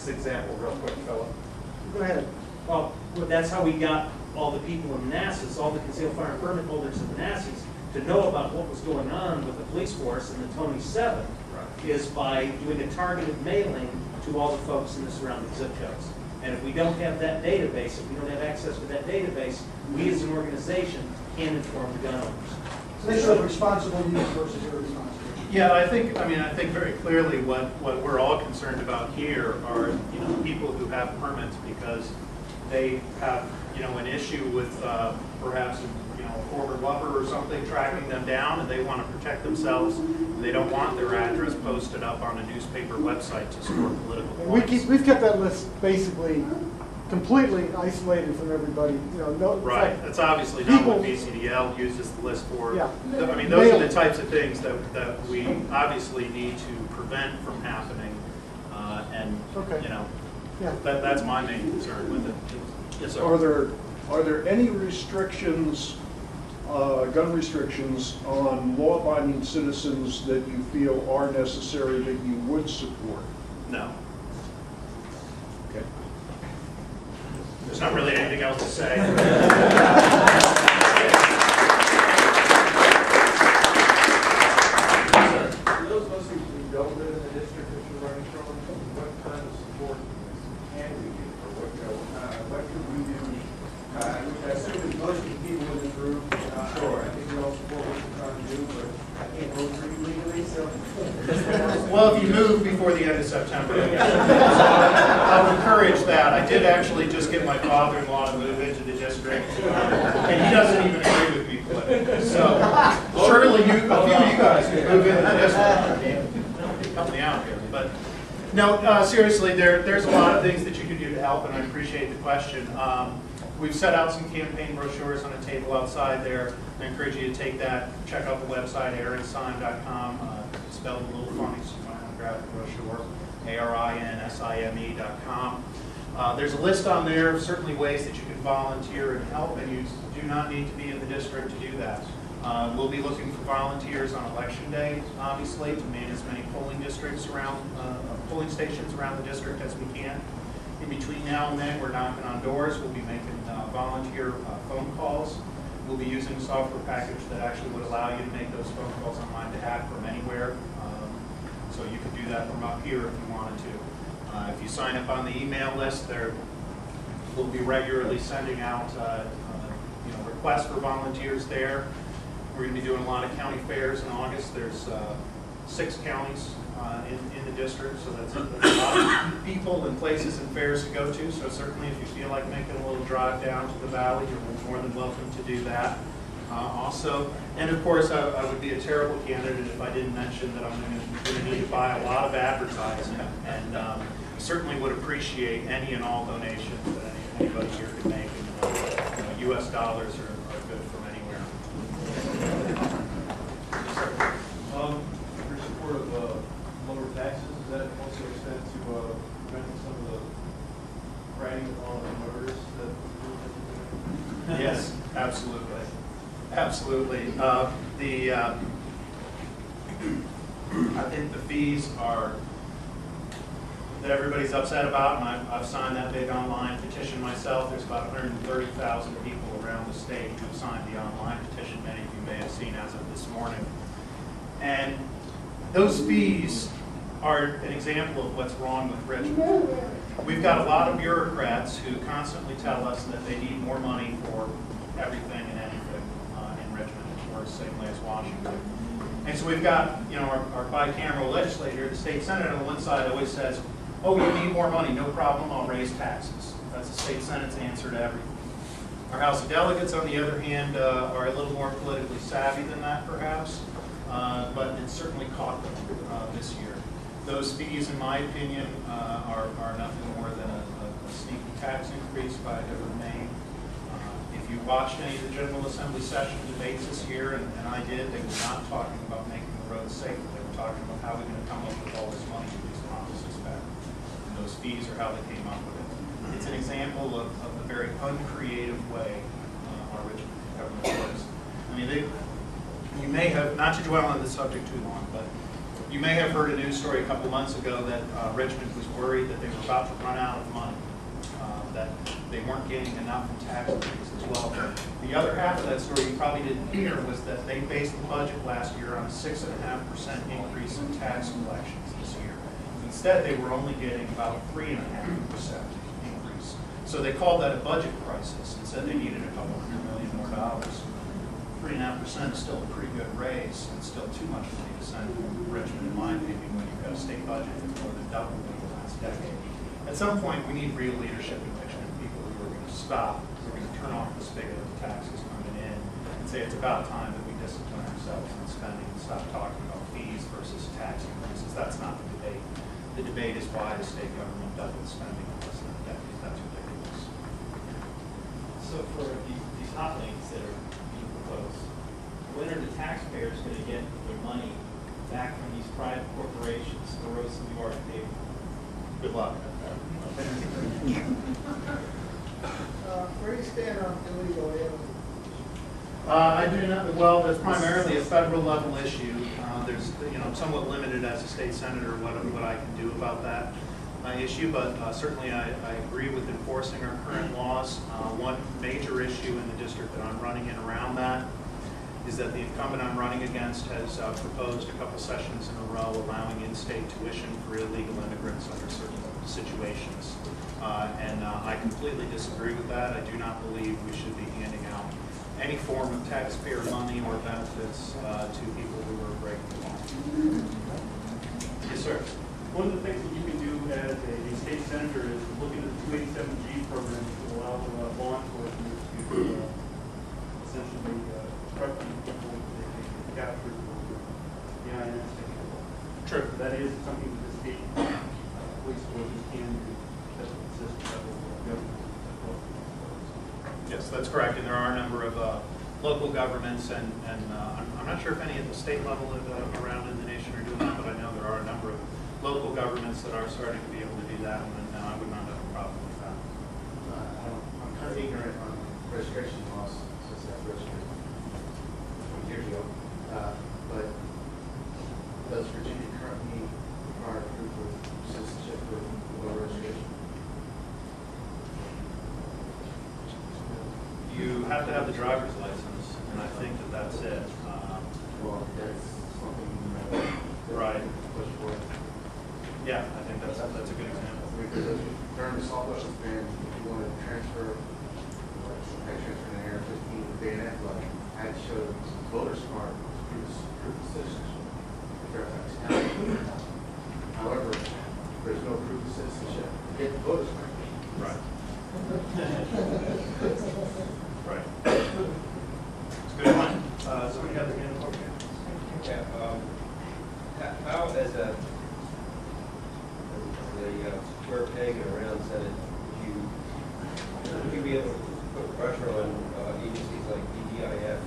this example real quick, Philip. Go ahead. Well, that's how we got all the people in Manassas, all the concealed firearm permit holders in Manassas, to know about what was going on with the police force in the Tony 7, Right. is by doing a targeted mailing to all the folks in the surrounding zip codes. And if we don't have that database, if we don't have access to that database, we as an organization can't inform the gun owners. So they show responsible use versus irresponsible. Yeah, I think very clearly what we're all concerned about here are, people who have permits because they have, an issue with perhaps, a former lover or something tracking them down, and they want to protect themselves. And they don't want their address posted up on a newspaper website to score political points. We've kept that list basically completely isolated from everybody. Right. Like That's obviously not what VCDL uses the list for. Yeah. I mean, those are the types of things that we obviously need to prevent from happening. Okay. Yeah. That's my main concern with it. Yes, sir. Are there any restrictions, gun restrictions on law-abiding citizens that you feel are necessary that you would support? No. Okay. There's not really anything else to say. For those of us who don't live in the district that you're running from, what kind of support can we give, or what could we do? I assume that most of the people in this room, sure, I think we all support what you're trying to do, but I can't vote for you legally, so. Well, if you move before the end of September, I'll encourage that. I did actually just get my father-in-law to move into the district, and he doesn't even agree with me politically. So surely a few of you guys can move into the district. Help me out here. But no, seriously, there's a lot of things that you can do to help, and I appreciate the question. We've set out some campaign brochures on a table outside there. I encourage you to take that, check out the website, arinsime.com. Spelled a little funny, so you might want to grab the brochure, arinsime.com. There's a list on there of certainly ways that you can volunteer and help, and you do not need to be in the district to do that. We'll be looking for volunteers on election day, obviously, to man as many polling districts around, polling stations around the district as we can. In between now and then, we're knocking on doors. We'll be making volunteer phone calls. We'll be using a software package that actually would allow you to make those phone calls on my behalf from anywhere. So you can do that from up here if you wanted to. If you sign up on the email list, we'll be regularly sending out requests for volunteers there. We're going to be doing a lot of county fairs in August. There's 6 counties in the district, so that's a lot of people and places and fairs to go to. So certainly if you feel like making a little drive down to the valley, you're more than welcome to do that. Also, and of course, I would be a terrible candidate if I didn't mention that I'm going to need to buy a lot of advertising, and certainly would appreciate any and all donations that anybody here could make. And, U.S. dollars are good from anywhere. Your support of lower taxes, does that also extend to preventing some of the writing on motorists that? Yes, absolutely. Absolutely. I think the fees are that everybody's upset about, and I've signed that big online petition myself. There's about 130,000 people around the state who've signed the online petition. Many of you may have seen as of this morning. And those fees are an example of what's wrong with Richmond. We've got a lot of bureaucrats who constantly tell us that they need more money for everything and anything in Richmond, or same way as Washington. And so we've got, our bicameral legislator, the state senate on one side always says, oh, you need more money, no problem, I'll raise taxes. That's the state senate's answer to everything. Our House of Delegates, on the other hand, are a little more politically savvy than that, perhaps, but it certainly caught them this year. Those fees, in my opinion, are nothing more than a sneaky tax increase by a different name. If you watched any of the General Assembly session debates this year, and I did, they were not talking about making the roads safer. They were talking about how we're going to come up with all this money to do these promises back. And those fees are how they came up with it. It's an example of the very uncreative way our Richmond government works. I mean, you may have, not to dwell on this subject too long, but You may have heard a news story a couple months ago that Richmond was worried that they were about to run out of money, that they weren't getting enough in tax increases. Well, the other half of that story you probably didn't hear was that they based the budget last year on a 6.5% increase in tax collections this year. Instead, they were only getting about a 3.5% increase. So they called that a budget crisis and said they needed a couple $100 million more dollars. 3.5% is still a pretty good raise, and still too much money to send to Richmond, in my opinion, when you've got a state budget that's more than doubled in the last decade. At some point, we need real leadership in Richmond, people who are going to stop, who are going to turn off the spigot of the taxes coming in, and say it's about time that we discipline ourselves on spending and stop talking about fees versus tax increases. That's not the debate. The debate is why the state government doubled spending in less than a decade. That's ridiculous. So for these hot links that are being proposed, when are the taxpayers going to get their money back from these private corporations, the roads that we've already paved? Good luck. Where do you stand on illegal aliens? I do not, well, that's primarily a federal level issue. There's, I'm somewhat limited as a state senator what I can do about that issue, but certainly I agree with enforcing our current laws. One major issue in the district that I'm running in around that is that the incumbent I'm running against has proposed a couple sessions in a row allowing in-state tuition for illegal immigrants under certain situations. And I completely disagree with that. I do not believe we should be handing out any form of taxpayer money or benefits to people who are breaking the law. Yes, sir. One of the things that you can do as a state senator is look into the 287G program to allow law enforcement to essentially correct people if they get captured for the INS. True. That is something that the state police forces can do. That's what the system federal government. Yes, that's correct, and there are a number of local governments, and I'm not sure if any at the state level around in the nation are doing that, but I know there are a number of local governments that are starting to be able to do that, and I would not have a problem with that. I'm kind of ignorant on registration laws since I registered 20 years ago. But does Virginia currently require proof of citizenship for voter registration? You have to have the driver's license, and I think that that's it. Well, that's something Right. push for. Yeah, I think that's a good example. Because during the Southwest ban, if you wanted to transfer, like transfer an AR-15 to bayonet, like I had to show voter's card, proof of citizenship. However, there's no proof of citizenship. Get the voter's card. Right. Right. It's a good one. Somebody got their hand up? Yeah, how as a square peg in a round Senate, would you be able to put pressure on agencies like DGIF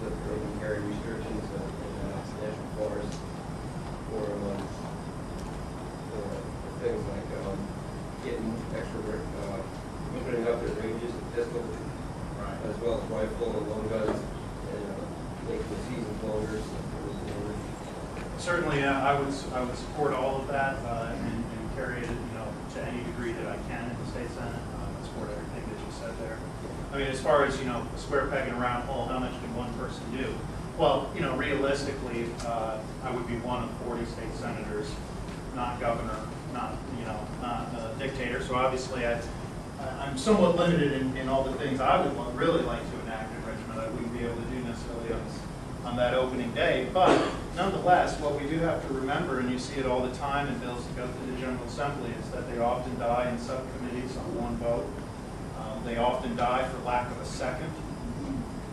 that are open carry restrictions in national forests or things like getting extra opening up their ranges of pistol, as well as rifle and long guns, and making the seasons longer. Certainly, I would support all of that and carry it, to any degree that I can in the state senate. I support everything that you said there. I mean, as far as a square peg in a round hole, how much can one person do? Well, realistically, I would be one of 40 state senators, not governor, not a dictator. So obviously, I'm somewhat limited in all the things I would really like to enact in Richmond. I wouldn't be able to do necessarily on that opening day, but nonetheless, what we do have to remember, and you see it all the time in bills that go through the General Assembly, is that they often die in subcommittees on one vote. They often die for lack of a second.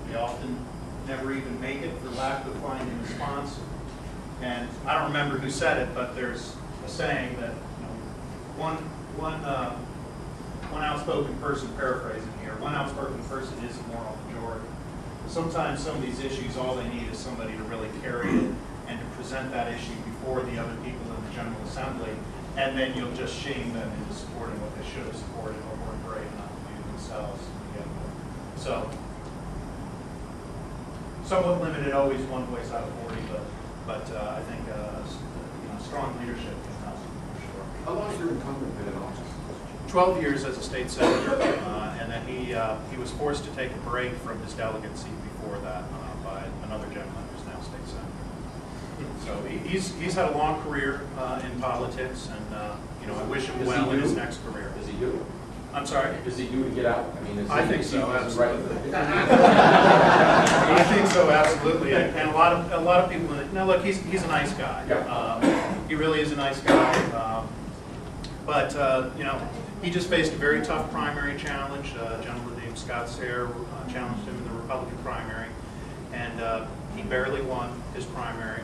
They often never even make it for lack of finding a sponsor. And I don't remember who said it, but there's a saying that one outspoken person, paraphrasing here, one outspoken person is a moral majority. Sometimes some of these issues, all they need is somebody to really carry it and to present that issue before the other people in the General Assembly, and then you'll just shame them into supporting what they should have supported or weren't brave enough to do themselves to begin with. So, somewhat limited, always one voice out of 40, but I think strong leadership in the House, for sure. How long has your incumbent been in office? 12 years as a state senator, and then he was forced to take a break from his delegate seat before that by another gentleman who's now state senator. So he's had a long career in politics, and you know, I wish him well in his next career. Is he due? I'm sorry? Is he due to get out? I mean, is I he- think is so, he- absolutely. Right. I think so, absolutely, and a lot of people. Now, look, he's a nice guy. Yeah. He really is a nice guy. But you know, he just faced a very tough primary challenge. A gentleman named Scott Sayre challenged him in the Republican primary, and he barely won his primary.